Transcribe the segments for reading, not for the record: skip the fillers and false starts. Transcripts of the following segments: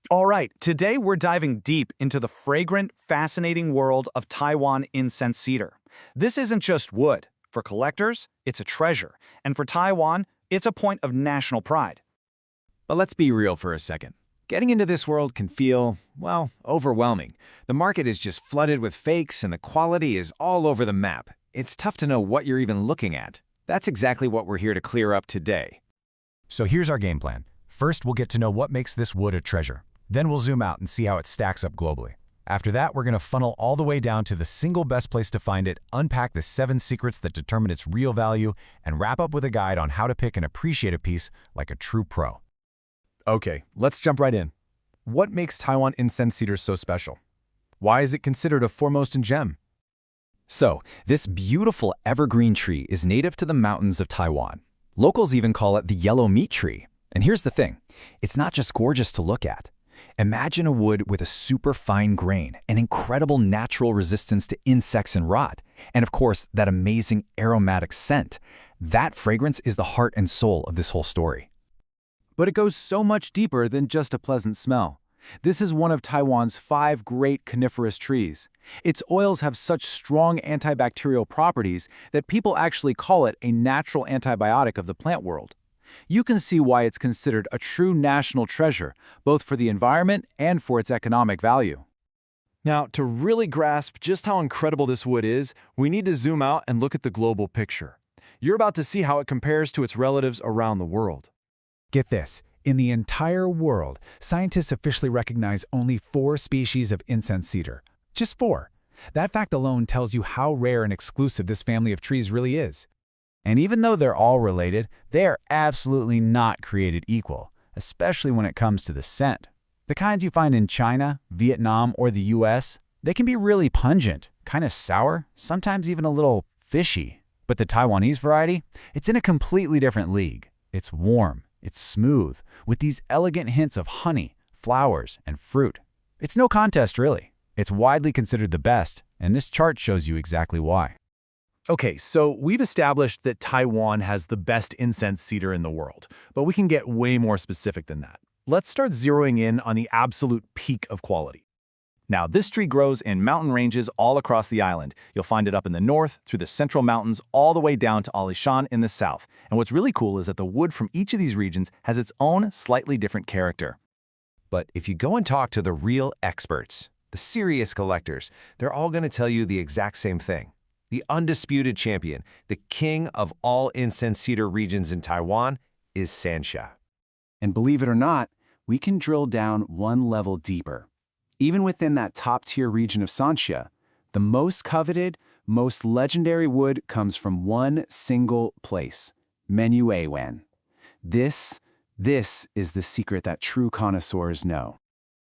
All right, today we're diving deep into the fragrant, fascinating world of Taiwan Incense Cedar. This isn't just wood. For collectors, it's a treasure, and for Taiwan, it's a point of national pride. But let's be real for a second. Getting into this world can feel, well, overwhelming. The market is just flooded with fakes and the quality is all over the map. It's tough to know what you're even looking at. That's exactly what we're here to clear up today. So here's our game plan. First, we'll get to know what makes this wood a treasure. Then we'll zoom out and see how it stacks up globally. After that, we're going to funnel all the way down to the single best place to find it, unpack the 7 secrets that determine its real value, and wrap up with a guide on how to pick and appreciate a piece like a true pro. Okay, let's jump right in. What makes Taiwan Incense Cedar so special? Why is it considered a Formosan gem? So, this beautiful evergreen tree is native to the mountains of Taiwan. Locals even call it the yellow meat tree. And here's the thing, it's not just gorgeous to look at. Imagine a wood with a super fine grain, an incredible natural resistance to insects and rot, and of course, that amazing aromatic scent. That fragrance is the heart and soul of this whole story. But it goes so much deeper than just a pleasant smell. This is one of Taiwan's 5 great coniferous trees. Its oils have such strong antibacterial properties that people actually call it a natural antibiotic of the plant world. You can see why it's considered a true national treasure, both for the environment and for its economic value. Now, to really grasp just how incredible this wood is, we need to zoom out and look at the global picture. You're about to see how it compares to its relatives around the world. Get this, in the entire world, scientists officially recognize only 4 species of incense cedar. Just 4. That fact alone tells you how rare and exclusive this family of trees really is. And even though they're all related, they are absolutely not created equal, especially when it comes to the scent. The kinds you find in China, Vietnam, or the US, they can be really pungent, kind of sour, sometimes even a little fishy. But the Taiwanese variety, it's in a completely different league. It's warm, it's smooth, with these elegant hints of honey, flowers, and fruit. It's no contest, really. It's widely considered the best, and this chart shows you exactly why. Okay, so we've established that Taiwan has the best incense cedar in the world, but we can get way more specific than that. Let's start zeroing in on the absolute peak of quality. Now, this tree grows in mountain ranges all across the island. You'll find it up in the north, through the central mountains, all the way down to Alishan in the south. And what's really cool is that the wood from each of these regions has its own slightly different character. But if you go and talk to the real experts, the serious collectors, they're all going to tell you the exact same thing. The undisputed champion, the king of all incense cedar regions in Taiwan, is Sansha. And believe it or not, we can drill down one level deeper. Even within that top-tier region of Sansha, the most coveted, most legendary wood comes from one single place, Manyueyuan. This is the secret that true connoisseurs know.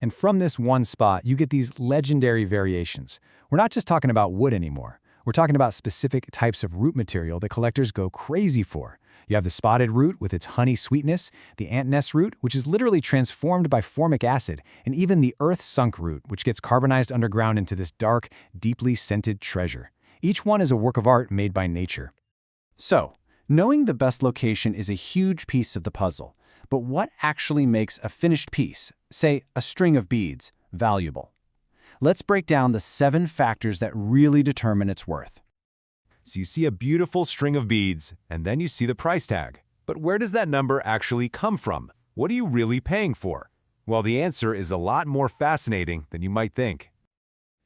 And from this one spot, you get these legendary variations. We're not just talking about wood anymore. We're talking about specific types of root material that collectors go crazy for. You have the spotted root with its honey sweetness, the ant nest root, which is literally transformed by formic acid, and even the earth-sunk root, which gets carbonized underground into this dark, deeply scented treasure. Each one is a work of art made by nature. So, knowing the best location is a huge piece of the puzzle. But what actually makes a finished piece, say a string of beads, valuable? Let's break down the 7 factors that really determine its worth. So you see a beautiful string of beads, and then you see the price tag. But where does that number actually come from? What are you really paying for? Well, the answer is a lot more fascinating than you might think.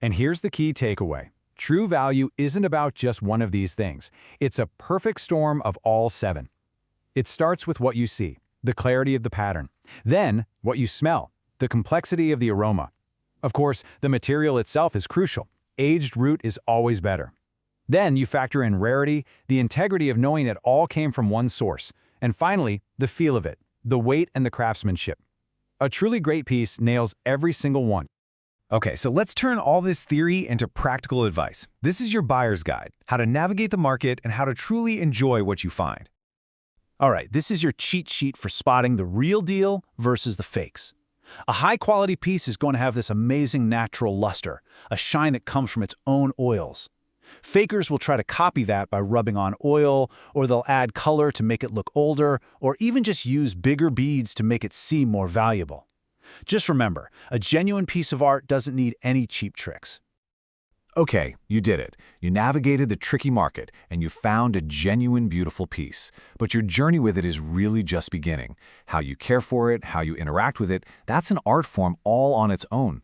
And here's the key takeaway. True value isn't about just one of these things. It's a perfect storm of all 7. It starts with what you see, the clarity of the pattern. Then, what you smell, the complexity of the aroma. Of course, the material itself is crucial. Aged root is always better. Then you factor in rarity, the integrity of knowing it all came from one source. And finally, the feel of it, the weight and the craftsmanship. A truly great piece nails every single one. Okay, so let's turn all this theory into practical advice. This is your buyer's guide, how to navigate the market and how to truly enjoy what you find. All right, this is your cheat sheet for spotting the real deal versus the fakes. A high-quality piece is going to have this amazing natural luster, a shine that comes from its own oils. Fakers will try to copy that by rubbing on oil, or they'll add color to make it look older, or even just use bigger beads to make it seem more valuable. Just remember, a genuine piece of art doesn't need any cheap tricks. Okay, you did it. You navigated the tricky market, and you found a genuine, beautiful piece. But your journey with it is really just beginning. How you care for it, how you interact with it, that's an art form all on its own.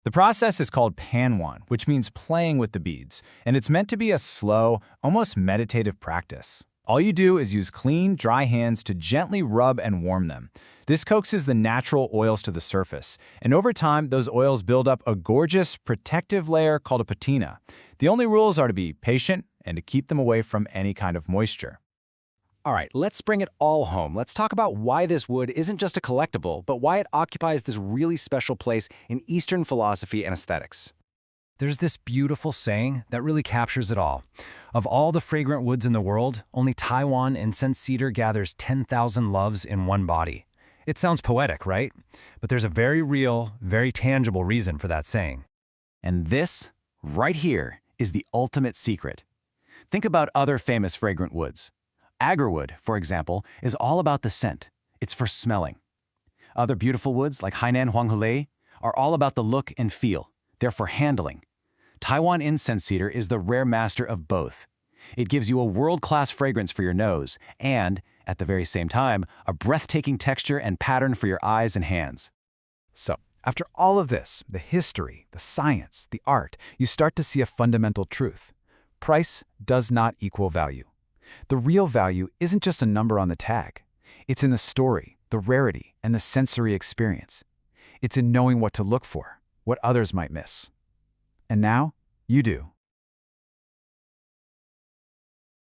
The process is called panwan, which means playing with the beads, and it's meant to be a slow, almost meditative practice. All you do is use clean, dry hands to gently rub and warm them. This coaxes the natural oils to the surface, and over time, those oils build up a gorgeous, protective layer called a patina. The only rules are to be patient and to keep them away from any kind of moisture. All right, let's bring it all home. Let's talk about why this wood isn't just a collectible, but why it occupies this really special place in Eastern philosophy and aesthetics. There's this beautiful saying that really captures it all. Of all the fragrant woods in the world, only Taiwan Incense Cedar gathers 10,000 loves in one body. It sounds poetic, right? But there's a very real, very tangible reason for that saying. And this, right here, is the ultimate secret. Think about other famous fragrant woods. Agarwood, for example, is all about the scent. It's for smelling. Other beautiful woods, like Hainan Huang Rou Zai, are all about the look and feel. They're for handling. Taiwan Incense Cedar is the rare master of both. It gives you a world-class fragrance for your nose and, at the very same time, a breathtaking texture and pattern for your eyes and hands. So, after all of this, the history, the science, the art, you start to see a fundamental truth. Price does not equal value. The real value isn't just a number on the tag. It's in the story, the rarity, and the sensory experience. It's in knowing what to look for, what others might miss. And now, you do.